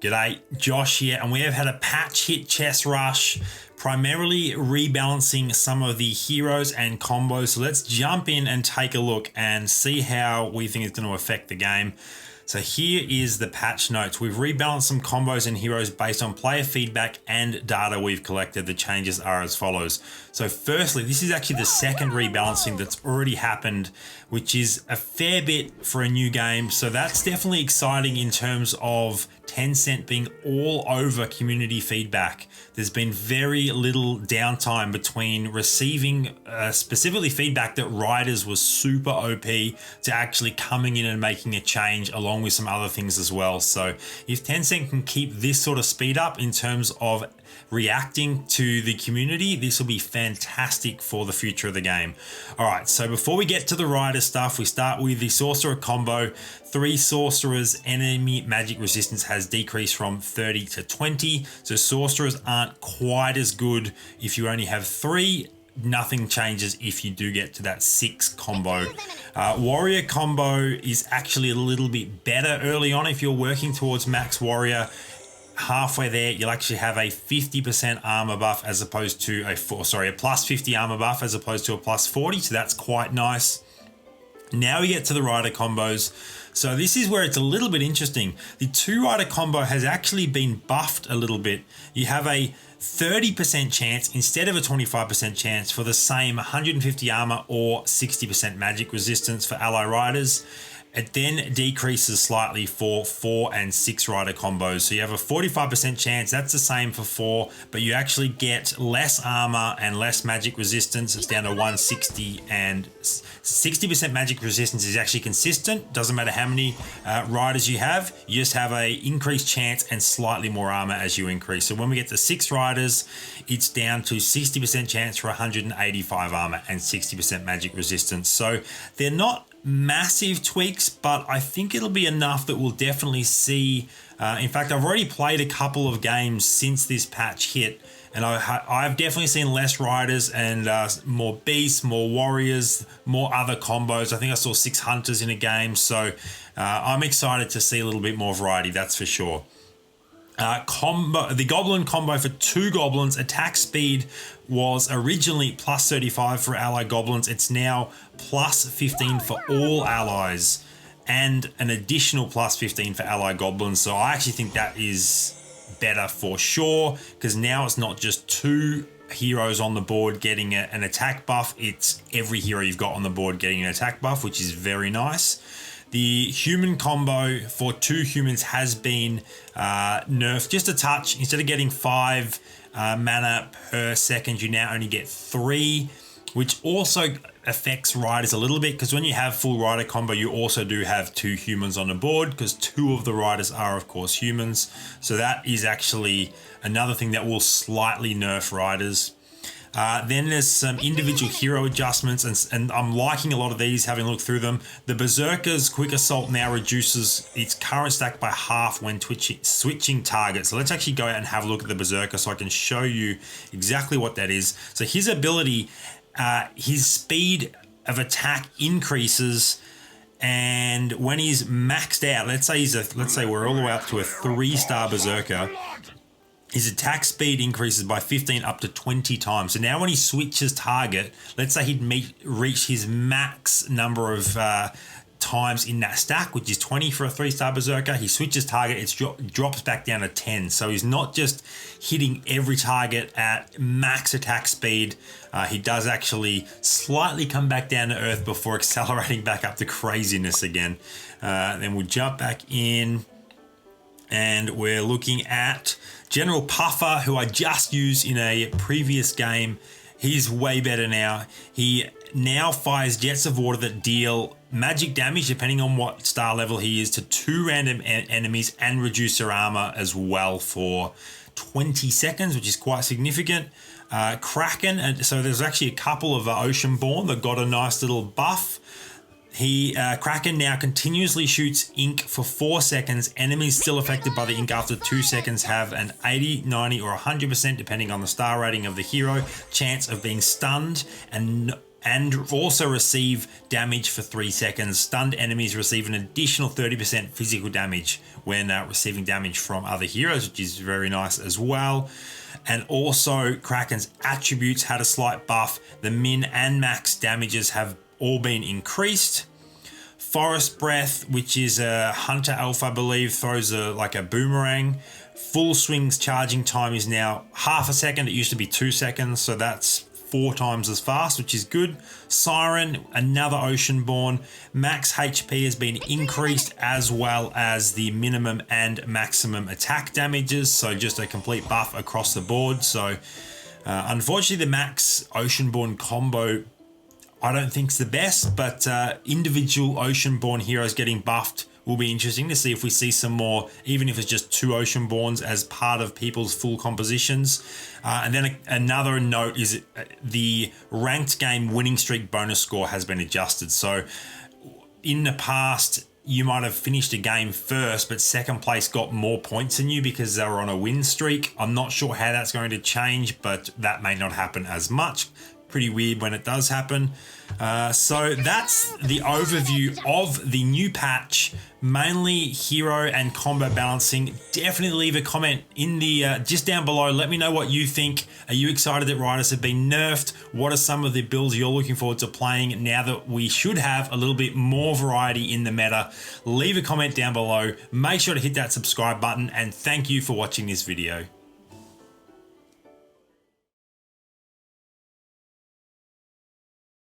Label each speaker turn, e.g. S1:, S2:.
S1: G'day, Josh here, and we have had a patch hit chest rush, primarily rebalancing some of the heroes and combos. So let's jump in and take a look and see how we think it's going to affect the game. So here is the patch notes. We've rebalanced some combos and heroes based on player feedback and data we've collected. The changes are as follows. So firstly, this is actually the second rebalancing that's already happened, which is a fair bit for a new game. So that's definitely exciting in terms of Tencent being all over community feedback. There's been very little downtime between receiving specifically feedback that Riders was super OP to actually coming in and making a change along with some other things as well. So if Tencent can keep this sort of speed up in terms of reacting to the community, this will be fantastic for the future of the game. All right, so before we get to the Rider stuff, we start with the Sorcerer Combo. 3 Sorcerers enemy magic resistance has decreased from 30 to 20. So Sorcerers aren't quite as good if you only have 3. Nothing changes if you do get to that 6 combo. Warrior combo is actually a little bit better early on if you're working towards max warrior. Halfway there, you'll actually have a 50% armor buff as opposed to a plus 50 armor buff as opposed to a plus 40. So that's quite nice. Now we get to the Rider combos. So this is where it's a little bit interesting. The 2 Rider combo has actually been buffed a little bit. You have a 30% chance instead of a 25% chance for the same 150 armor or 60% magic resistance for ally riders. It then decreases slightly for 4 and 6 Rider combos. So you have a 45% chance, that's the same for 4, but you actually get less armor and less magic resistance. It's down to 160, and 60% magic resistance is actually consistent. Doesn't matter how many riders you have, you just have a increased chance and slightly more armor as you increase. So when we get to 6 riders, it's down to 60% chance for 185 armor and 60% magic resistance. So they're not massive tweaks, but I think it'll be enough that we'll definitely see. In fact, I've already played a couple of games since this patch hit, and I've definitely seen less riders and more beasts, more warriors, more other combos. I think I saw 6 hunters in a game, so I'm excited to see a little bit more variety, that's for sure. The goblin combo for 2 goblins, attack speed was originally plus 35 for ally goblins. It's now plus 15 for all allies and an additional plus 15 for ally goblins. So I actually think that is better for sure, because now it's not just 2 heroes on the board getting an attack buff. It's every hero you've got on the board getting an attack buff, which is very nice. The human combo for 2 humans has been nerfed just a touch. Instead of getting 5 mana per second, you now only get 3, which also affects riders a little bit, because when you have full rider combo, you also do have 2 humans on the board, because 2 of the riders are of course humans. So that is actually another thing that will slightly nerf riders. Then there's some individual hero adjustments, and I'm liking a lot of these, having looked through them. The Berserker's Quick Assault now reduces its current stack by half when switching targets. So let's actually go out and have a look at the Berserker so I can show you exactly what that is. So his ability, his speed of attack increases, and when he's maxed out, let's say we're all the way up to a 3-star Berserker, his attack speed increases by 15 up to 20 times. So now when he switches target, let's say he'd reach his max number of times in that stack, which is 20 for a 3-star Berserker. He switches target, it drops back down to 10. So he's not just hitting every target at max attack speed. He does actually slightly come back down to earth before accelerating back up to craziness again. Then we'll jump back in, and we're looking at General Puffer, who I just used in a previous game. He's way better now. He now fires jets of water that deal magic damage, depending on what star level he is, to 2 random enemies and reduce their armor as well for 20 seconds, which is quite significant. Kraken, and so there's actually a couple of Oceanborn that got a nice little buff. Kraken now continuously shoots ink for 4 seconds. Enemies still affected by the ink after 2 seconds have an 80, 90, or 100%, depending on the star rating of the hero, chance of being stunned and and also receive damage for 3 seconds. Stunned enemies receive an additional 30% physical damage when receiving damage from other heroes, which is very nice as well. And also Kraken's attributes had a slight buff. The min and max damages have all been increased. Forest Breath, which is a Hunter Elf, I believe, throws like a boomerang. Full Swing's charging time is now half a second. It used to be 2 seconds, so that's 4 times as fast, which is good. Siren, another Oceanborn. Max HP has been increased, as well as the minimum and maximum attack damages, so just a complete buff across the board. So unfortunately, the Max Oceanborn combo I don't think is the best, but individual Oceanborn heroes getting buffed will be interesting to see if we see some more, even if it's just 2 Oceanborns as part of people's full compositions. And then another note is the ranked game winning streak bonus score has been adjusted. So in the past, you might have finished a game first, but second place got more points than you because they were on a win streak. I'm not sure how that's going to change, but that may not happen as much. Pretty weird when it does happen. So that's the overview of the new patch, mainly hero and combo balancing. Definitely leave a comment in the just down below. Let me know what you think. Are you excited that riders have been nerfed? What are some of the builds you're looking forward to playing now that we should have a little bit more variety in the meta? Leave a comment down below. Make sure to hit that subscribe button, and thank you for watching this video.